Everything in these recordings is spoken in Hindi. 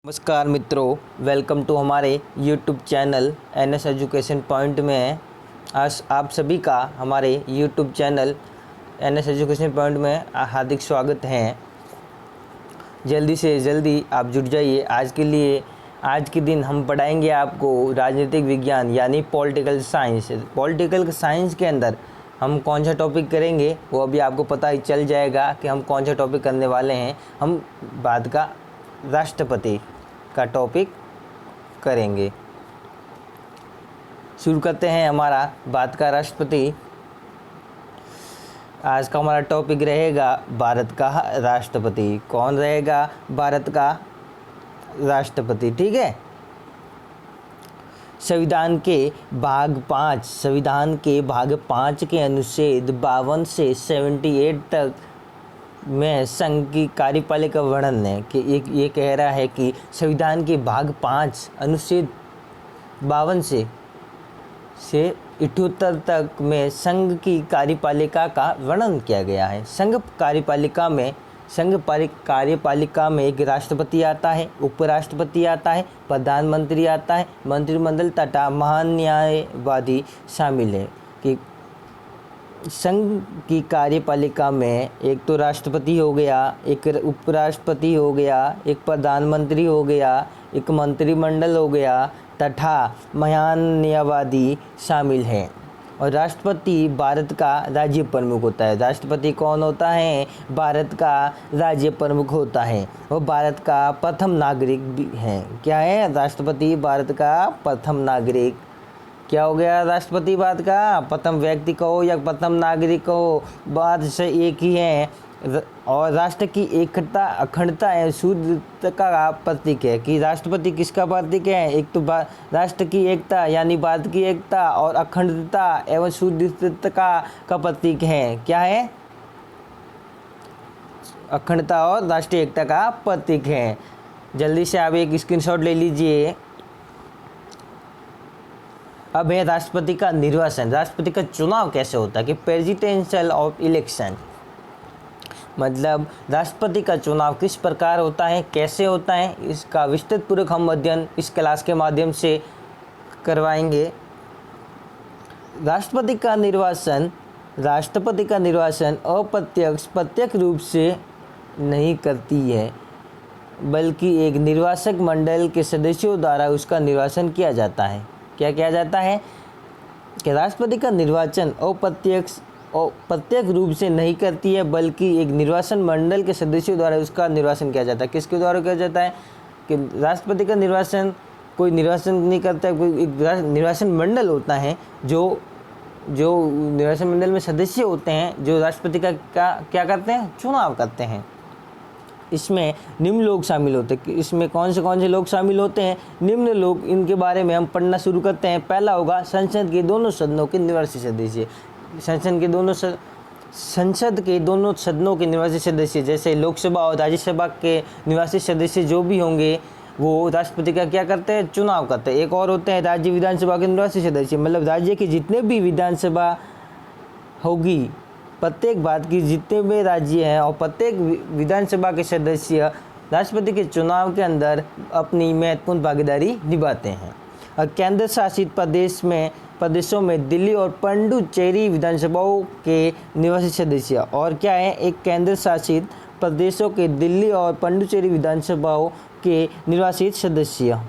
नमस्कार मित्रों, वेलकम टू हमारे YouTube channel NS education point में। आज आप सभी का हमारे YouTube channel NS education point में हार्दिक स्वागत है। जल्दी से जल्दी आप जुट जाइए। आज के दिन हम पढ़ाएंगे आपको राजनीतिक विज्ञान यानी पॉलिटिकल साइंस। पॉलिटिकल साइंस के अंदर हम कौन सा टॉपिक करेंगे वो अभी आपको पता ही चल जाएगा कि हम कौन सा टॉपिक करने वाले हैं। हम बाद का राष्ट्रपति का टॉपिक करेंगे। शुरू करते हैं हमारा बाद का राष्ट्रपति। आज का हमारा टॉपिक रहेगा भारत का राष्ट्रपति। कौन रहेगा भारत का राष्ट्रपति? ठीक है। संविधान के भाग 5 के अनुच्छेद 52 से 78 तक में संघ की कार्यपालिका वर्णन है कि ये कह रहा है कि संविधान के भाग 5 अनुच्छेद 52 से 78 तक में संघ की कार्यपालिका का वर्णन किया गया है। संघ कार्यपालिका में एक राष्ट्रपति आता है, उपराष्ट्रपति आता है, प्रधानमंत्री आता है, मंत्रिमंडल तथा महान्यायवादी शामिल है। कि संघ की कार्यपालिका में एक तो राष्ट्रपति हो गया, एक उपराष्ट्रपति हो गया, एक प्रधानमंत्री हो गया, एक मंत्रिमंडल हो गया तथा महान्यायवादी शामिल हैं। और राष्ट्रपति भारत का राज्य प्रमुख होता है। राष्ट्रपति कौन होता है? भारत का राज्य प्रमुख होता है। वो भारत का प्रथम नागरिक भी है। क्या है? राष्ट्रपति भारत का प्रथम नागरिक। क्या हो गया? राष्ट्रपति भारत का प्रथम व्यक्ति कहो या प्रथम नागरिक कहो, बात से एक ही है। और राष्ट्र की एकता, अखंडता एवं शुद्धता का प्रतीक है। कि राष्ट्रपति किसका प्रतीक है? एक तो राष्ट्र की एकता यानी भारत की एकता और अखंडता एवं शुद्धता का प्रतीक है। क्या है? अखंडता और राष्ट्रीय एकता का प्रतीक है। जल्दी से आप एक स्क्रीनशॉट ले लीजिए। अब है राष्ट्रपति का निर्वाचन। राष्ट्रपति का चुनाव कैसे होता है? कि प्रेसिडेंशियल ऑफ इलेक्शन, मतलब राष्ट्रपति का चुनाव किस प्रकार होता है, कैसे होता है, इसका विस्तृत पूर्वक हम अध्ययन इस क्लास के माध्यम से करवाएंगे। राष्ट्रपति का निर्वाचन प्रत्यक्ष रूप से नहीं करती है, बल्कि एक निर्वाचक मंडल के सदस्यों द्वारा उसका निर्वाचन किया जाता है। क्या किया जाता है? कि राष्ट्रपति का निर्वाचन प्रत्यक्ष रूप से नहीं करती है, बल्कि एक निर्वाचन मंडल के सदस्यों द्वारा उसका निर्वाचन किया जाता है। किसके द्वारा किया जाता है? कि राष्ट्रपति का निर्वाचन कोई निर्वाचन नहीं करता है, कोई एक निर्वाचन मंडल होता है जो निर्वाचन मंडल में सदस्य होते हैं, जो राष्ट्रपति का क्या करते हैं? चुनाव करते हैं। इसमें निम्न लोग शामिल होते हैं। इसमें कौन से लोग शामिल होते हैं? निम्न लोग, इनके बारे में हम पढ़ना शुरू करते हैं। पहला होगा संसद के दोनों सदनों के निर्वाचित सदस्य। संसद के दोनों सदनों के निर्वाचित सदस्य, जैसे लोकसभा और राज्यसभा के निर्वाचित सदस्य जो भी होंगे, वो राष्ट्रपति का क्या करते हैं? चुनाव करते हैं। एक और होते हैं राज्य विधानसभा के निर्वाचित सदस्य, मतलब राज्य के जितने भी विधानसभा होगी, प्रत्येक भारत की जितने भी राज्य हैं और प्रत्येक विधानसभा के सदस्य राष्ट्रपति के चुनाव के अंदर अपनी महत्वपूर्ण भागीदारी निभाते हैं। और केंद्र शासित प्रदेशों में दिल्ली और पुडुचेरी विधानसभाओं के निवासी सदस्य। और क्या है? एक केंद्र शासित प्रदेशों के दिल्ली और पुडुचेरी विधानसभाओं के निर्वाचित सदस्य।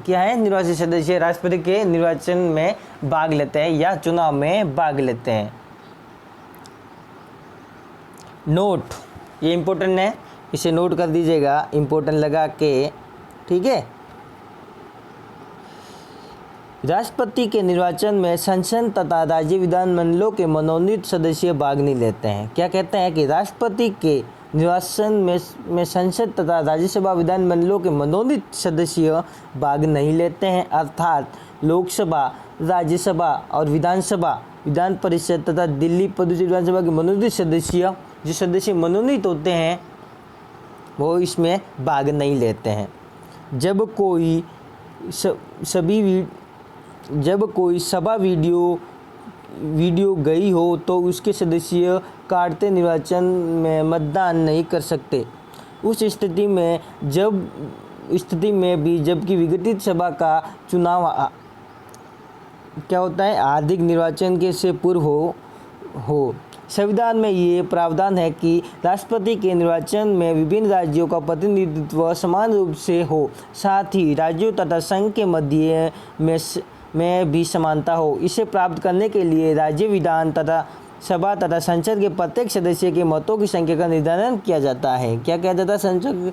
क्या है? निर्वाचित सदस्य राष्ट्रपति के निर्वाचन में भाग लेते हैं या चुनाव में भाग लेते हैं। नोट, ये इम्पोर्टेंट है, इसे नोट कर दीजिएगा इम्पोर्टेंट लगा के। ठीक है। राष्ट्रपति के निर्वाचन में संसद तथा राज्य विधानमंडलों के मनोनीत सदस्य भाग नहीं लेते हैं। क्या कहते हैं? कि राष्ट्रपति के निर्वाचन में संसद तथा राज्यसभा विधानमंडलों के मनोनीत सदस्य भाग नहीं लेते हैं। अर्थात लोकसभा, राज्यसभा और विधान परिषद तथा दिल्ली पुडुचेरी विधानसभा के मनोनीत सदस्य, जो सदस्य मनोनीत होते हैं, वो इसमें भाग नहीं लेते हैं। जब कोई सभा वीडियो गई हो तो उसके सदस्य काटते निर्वाचन में मतदान नहीं कर सकते। उस स्थिति में स्थिति में भी जबकि विघटित सभा का चुनाव क्या होता है, हार्दिक निर्वाचन के से पूर्व हो। संविधान में ये प्रावधान है कि राष्ट्रपति के निर्वाचन में विभिन्न राज्यों का प्रतिनिधित्व समान रूप से हो, साथ ही राज्यों तथा संघ के मध्य में भी समानता हो। इसे प्राप्त करने के लिए राज्य विधान तथा सभा तथा संसद के प्रत्येक सदस्य के मतों की संख्या का निर्धारण किया जाता है। क्या किया जाता है? संसद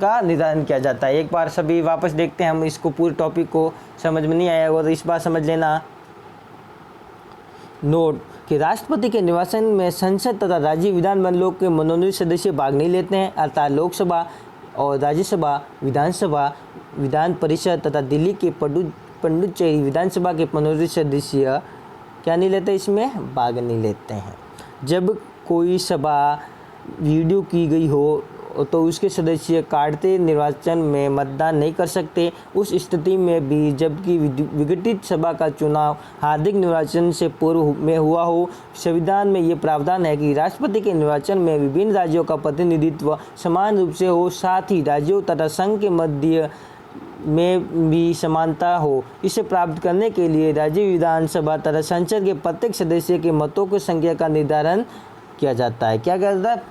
का निर्धारण किया जाता है। एक बार सभी वापस देखते हैं हम इसको, पूरे टॉपिक को समझ में नहीं आया होगा तो इस बार समझ लेना। नोट कि राष्ट्रपति के निर्वाचन में संसद तथा राज्य विधानमंडलों के मनोनीत सदस्य भाग नहीं लेते हैं, अर्थात लोकसभा और राज्यसभा, विधानसभा, विधान परिषद तथा दिल्ली के पुडुचेरी विधानसभा के मनोनीत सदस्य क्या नहीं लेते, इसमें भाग नहीं लेते हैं। जब कोई सभा वीडियो की गई हो तो उसके सदस्य काटते निर्वाचन में मतदान नहीं कर सकते। उस स्थिति में भी जबकि विघटित सभा का चुनाव हार्दिक निर्वाचन से पूर्व में हुआ हो, संविधान में ये प्रावधान है कि राष्ट्रपति के निर्वाचन में विभिन्न राज्यों का प्रतिनिधित्व समान रूप से हो, साथ ही राज्यों तथा संघ के मध्य में भी समानता हो। इसे प्राप्त करने के लिए राज्य विधानसभा तथा संसद के प्रत्येक सदस्य के मतों की संख्या का निर्धारण किया जाता है। क्या किया जाता है?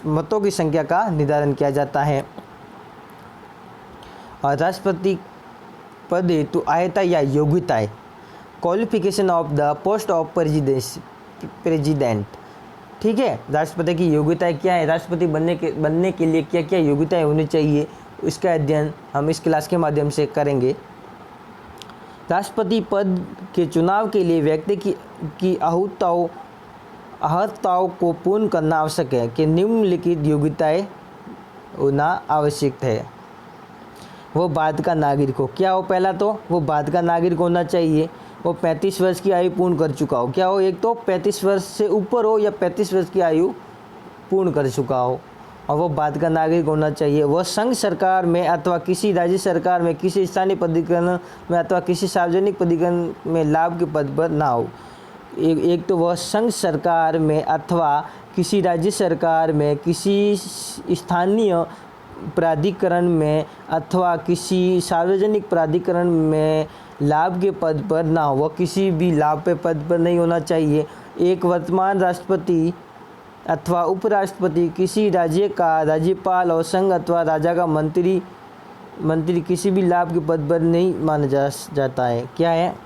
मतों की संख्या का निर्धारण किया जाता है। और राष्ट्रपति पद हेतु आयता या योग्यताएं, qualification of the post of president. ठीक है, राष्ट्रपति की योग्यताएं क्या है, राष्ट्रपति बनने के लिए क्या क्या योग्यताएं होनी चाहिए, इसका अध्ययन हम इस क्लास के माध्यम से करेंगे। राष्ट्रपति पद के चुनाव के लिए व्यक्ति की अहर्ताओं को पूर्ण करना आवश्यक है कि निम्नलिखित योग्यताएं होना आवश्यक है। वो भारत का नागरिक हो। क्या हो? पहला तो वो भारत का नागरिक होना चाहिए, वो 35 वर्ष की आयु पूर्ण कर चुका हो। क्या हो? एक तो 35 वर्ष से ऊपर हो या 35 वर्ष की आयु पूर्ण कर चुका हो, और वो भारत का नागरिक होना चाहिए। वह संघ सरकार में अथवा किसी राज्य सरकार में, किसी स्थानीय प्राधिकरण में अथवा किसी सार्वजनिक प्राधिकरण में लाभ के पद पर ना हो। एक तो वह संघ सरकार में अथवा किसी राज्य सरकार में, किसी स्थानीय प्राधिकरण में अथवा किसी सार्वजनिक प्राधिकरण में लाभ के पद पर ना हो। वह किसी भी लाभ पे पद पर नहीं होना चाहिए। एक वर्तमान राष्ट्रपति अथवा उपराष्ट्रपति, किसी राज्य का राज्यपाल और संघ अथवा राजा का मंत्री किसी भी लाभ के पद पर नहीं माना जाता है। क्या है?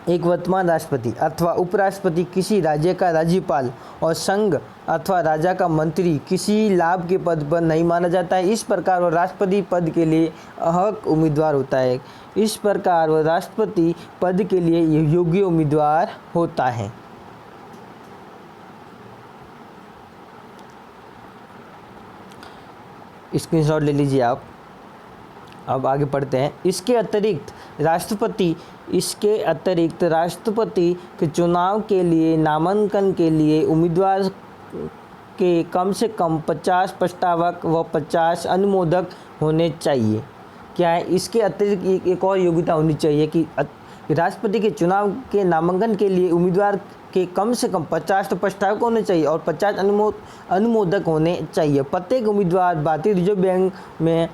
एक वर्तमान राष्ट्रपति अथवा उपराष्ट्रपति किसी राज्य का राज्यपाल और संघ अथवा राजा का मंत्री किसी लाभ के पद पर नहीं माना जाता है। इस प्रकार वह राष्ट्रपति पद के लिए अहक उम्मीदवार होता है। इस प्रकार वह राष्ट्रपति पद के लिए योग्य उम्मीदवार होता है। स्क्रीनशॉट ले लीजिए आप। अब आगे पढ़ते हैं। इसके अतिरिक्त राष्ट्रपति के चुनाव के लिए नामांकन के लिए उम्मीदवार के कम से कम 50 प्रस्तावक व 50 अनुमोदक होने चाहिए। क्या है? इसके अतिरिक्त एक और योग्यता होनी चाहिए कि राष्ट्रपति के चुनाव के नामांकन के लिए उम्मीदवार के कम से कम 50 तो प्रस्तावक होने चाहिए और 50 अनुमोदक होने चाहिए। प्रत्येक उम्मीदवार भारतीय रिजर्व बैंक में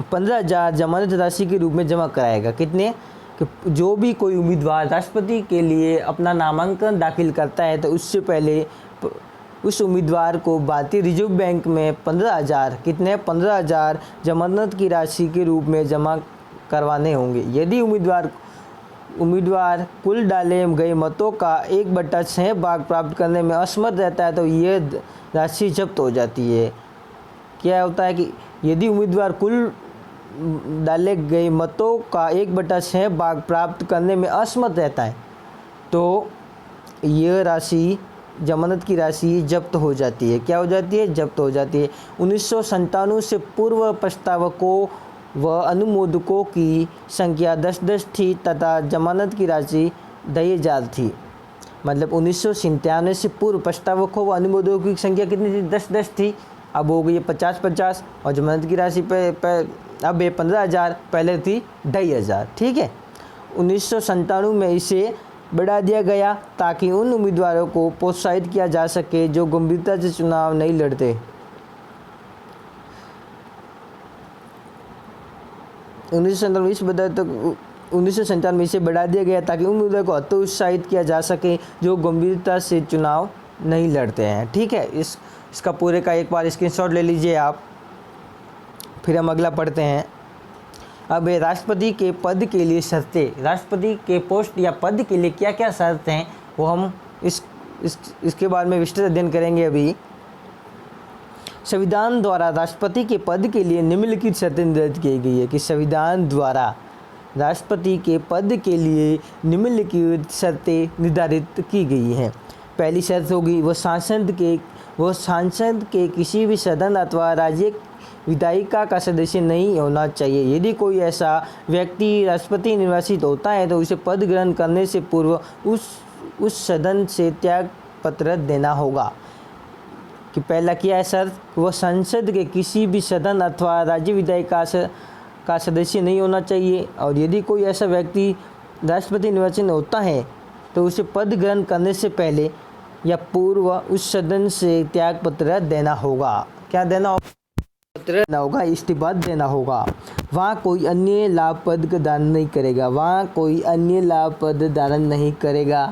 15,000 जमानत राशि के रूप में जमा कराएगा। कितने? कि जो भी कोई उम्मीदवार राष्ट्रपति के लिए अपना नामांकन दाखिल करता है तो उससे पहले उस उम्मीदवार को भारतीय रिजर्व बैंक में 15,000 कितने 15,000 जमानत की राशि के रूप में जमा करवाने होंगे। यदि उम्मीदवार कुल डाले गए मतों का 1/6 भाग प्राप्त करने में असमर्थ रहता है तो यह राशि जब्त हो जाती है। क्या होता है कि यदि उम्मीदवार कुल डाले गए मतों का 1/6 भाग प्राप्त करने में असमर्थ रहता है तो यह राशि, जमानत की राशि जब्त हो जाती है। क्या हो जाती है? जब्त हो जाती है। 1997 से पूर्व प्रस्तावकों व अनुमोदकों की संख्या 10-10 थी तथा जमानत की राशि 2,000 थी। मतलब 1997 से पूर्व प्रस्तावकों व अनुमोदकों की संख्या कितनी थी? 10-10 थी। अब हो गई 50-50 और जमानत की राशि अब 15,000, पहले थी 2,000। ठीक है। 1997 में इसे बढ़ा दिया गया ताकि उन उम्मीदवारों को प्रोत्साहित किया जा सके जो गंभीरता से चुनाव नहीं लड़ते। 1997 से बढ़ा दिया गया ताकि उम्मीदवार को हतोत्साहित किया जा सके जो गंभीरता से चुनाव नहीं लड़ते हैं। ठीक है, इसका पूरे का एक बार स्क्रीनशॉट ले लीजिए आप। फिर हम अगला पढ़ते हैं। अब राष्ट्रपति के पद के लिए शर्तें, राष्ट्रपति के पोस्ट या पद के लिए क्या क्या शर्त हैं वो हम इसके बारे में विस्तृत अध्ययन करेंगे अभी। संविधान द्वारा राष्ट्रपति के पद के लिए निम्नलिखित शर्तें निर्धारित की गई है कि संविधान द्वारा राष्ट्रपति के पद के लिए निम्नलिखित शर्तें निर्धारित की गई हैं। पहली शर्त होगी वह सांसद के किसी भी सदन अथवा राज्य विधायिका का सदस्य नहीं होना चाहिए। यदि कोई ऐसा व्यक्ति राष्ट्रपति निर्वाचित होता है तो उसे पद ग्रहण करने से पूर्व उस सदन से त्याग पत्र देना होगा। कि पहला क्या है शर्त, वह संसद के किसी भी सदन अथवा राज्य विधायिका का सदस्य नहीं होना चाहिए। और यदि कोई ऐसा व्यक्ति राष्ट्रपति निर्वाचित होता है तो उसे पद ग्रहण करने से पहले या पूर्व उस सदन से त्याग पत्र देना होगा। क्या देना होगा? पत्र देना होगा, इस्तीफा देना होगा। वहाँ कोई अन्य लाभ पद का दान नहीं करेगा, वहाँ कोई अन्य लाभ पद धारण नहीं करेगा।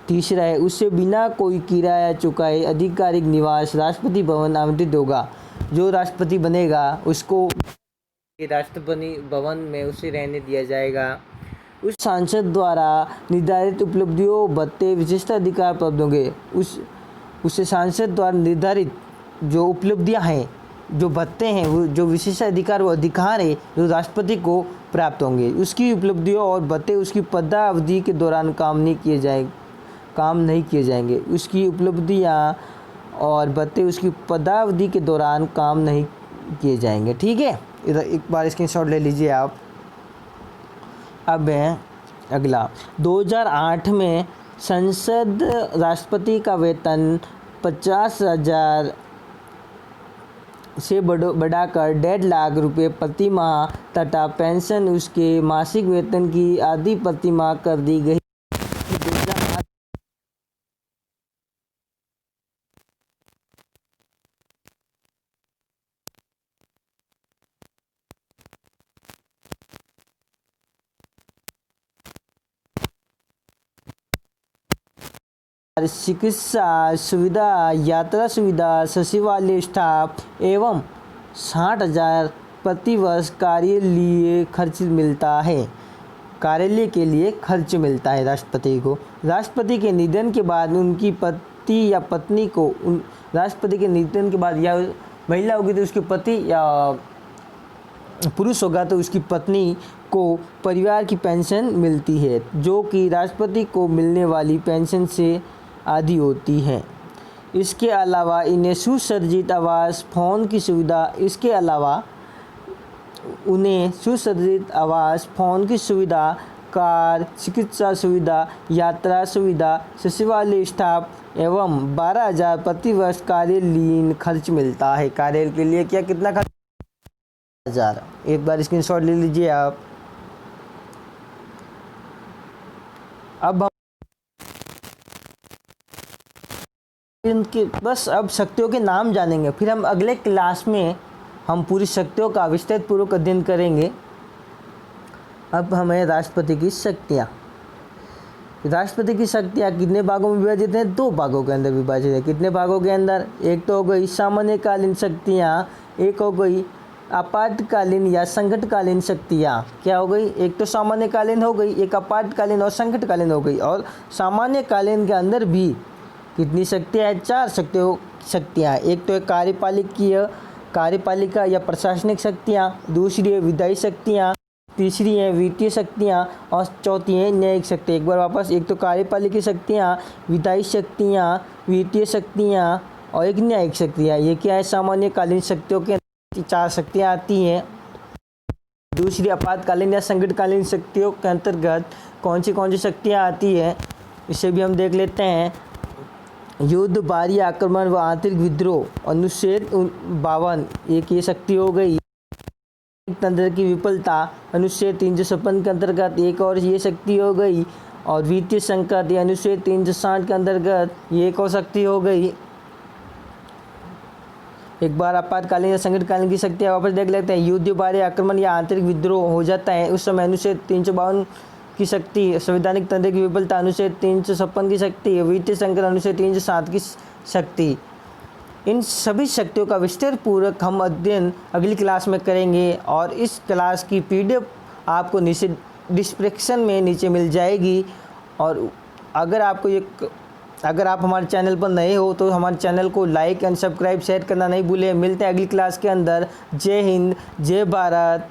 तीसरा है उससे बिना कोई किराया चुकाए आधिकारिक निवास राष्ट्रपति भवन आवंटित होगा। जो राष्ट्रपति बनेगा उसको राष्ट्रपति भवन में उसे रहने दिया जाएगा। उस सांसद द्वारा निर्धारित उपलब्धियों भत्ते विशिष्ट अधिकार प्राप्त होंगे। उससे सांसद द्वारा निर्धारित जो उपलब्धियां हैं, जो भत्ते हैं, वो जो विशिष्ट अधिकार वो अधिकार है जो राष्ट्रपति को प्राप्त होंगे। उसकी उपलब्धियों और भत्ते उसकी पदावधि के दौरान काम नहीं किए जाएंगे। उसकी उपलब्धियां और भत्ते उसकी पदावधि के दौरान काम नहीं किए जाएंगे। ठीक है, इधर एक बार स्क्रीनशॉट ले लीजिए आप। अब है अगला 2008 में संसद राष्ट्रपति का वेतन 50,000 से बढ़ाकर 1.5 लाख रुपये प्रति माह तथा पेंशन उसके मासिक वेतन की आधी प्रति माह कर दी गई। चिकित्सा सुविधा, यात्रा सुविधा, सचिवालय स्टाफ एवं 60,000 प्रति वर्ष कार्यालय खर्च मिलता है। कार्यालय के लिए खर्च मिलता है राष्ट्रपति को। राष्ट्रपति के निधन के बाद उनकी पति या पत्नी को राष्ट्रपति के निधन के बाद या महिला होगी तो उसके पति या पुरुष होगा तो उसकी पत्नी को परिवार की पेंशन मिलती है जो कि राष्ट्रपति को मिलने वाली पेंशन से आधी होती है। इसके अलावा इन्हें सुसज्जित आवास, फोन की सुविधा, इसके अलावा उन्हें सुसज्जित आवास, फोन की सुविधा, कार, चिकित्सा सुविधा, यात्रा सुविधा, सचिवालय स्टाफ एवं 12,000 प्रति वर्ष कार्यालयीन खर्च मिलता है। कार्यालय के लिए क्या कितना खर्च? 12,000। एक बार स्क्रीनशॉट ले लीजिए आप। अब इनके बस अब शक्तियों के नाम जानेंगे, फिर हम अगले क्लास में हम पूरी शक्तियों का विस्तृत पूर्वक अध्ययन करेंगे। अब हमें राष्ट्रपति की शक्तियाँ। राष्ट्रपति की शक्तियाँ कितने भागों में विभाजित हैं? 2 भागों के अंदर विभाजित है। कितने भागों के अंदर? एक तो हो गई सामान्यकालीन शक्तियाँ, एक हो गई आपातकालीन या संकटकालीन शक्तियाँ। क्या हो गई? एक तो सामान्यकालीन हो गई, एक आपातकालीन और संकटकालीन हो गई। और सामान्यकालीन के अंदर भी कितनी शक्तियाँ हैं? 4 शक्तियाँ। एक तो है कार्यपालिका या प्रशासनिक शक्तियाँ, दूसरी है विधायी शक्तियाँ, तीसरी है वित्तीय शक्तियाँ और चौथी है न्यायिक शक्तियाँ। एक बार वापस, एक तो कार्यपालिका शक्तियाँ, विधायी शक्तियाँ, वित्तीय शक्तियाँ और एक न्यायिक शक्तियाँ। ये क्या है? सामान्यकालीन शक्तियों के 4 शक्तियाँ आती हैं। दूसरी आपातकालीन या संकटकालीन शक्तियों के अंतर्गत कौन सी शक्तियाँ आती है इसे भी हम देख लेते हैं। युद्ध, बाहरी आक्रमण व आंतरिक विद्रोह, अनुच्छेद 52 एक ये शक्ति हो गई। तंत्र की विफलता, अनुच्छेद 356 के अंतर्गत एक और ये शक्ति हो गई। और वित्तीय संकट या अनुच्छेद 360 के अंतर्गत ये एक और शक्ति हो गई। एक बार आपातकालीन या संकटकालीन की शक्तियाँ वापस देख लेते हैं। युद्ध, बाहरी आक्रमण या आंतरिक विद्रोह हो जाता है, उस समय अनुच्छेद 352 की शक्ति, संवैधानिक तंत्र की विफलता अनुच्छेद 356 की शक्ति, वित्तीय संकट अनुच्छेद 307 की शक्ति। इन सभी शक्तियों का विस्तार पूर्वक हम अध्ययन अगली क्लास में करेंगे और इस क्लास की PDF आपको नीचे डिस्क्रिप्शन में नीचे मिल जाएगी। और अगर आप हमारे चैनल पर नए हो तो हमारे चैनल को लाइक एंड सब्सक्राइब शेयर करना नहीं भूलें। मिलते हैं अगली क्लास के अंदर। जय हिंद, जय भारत।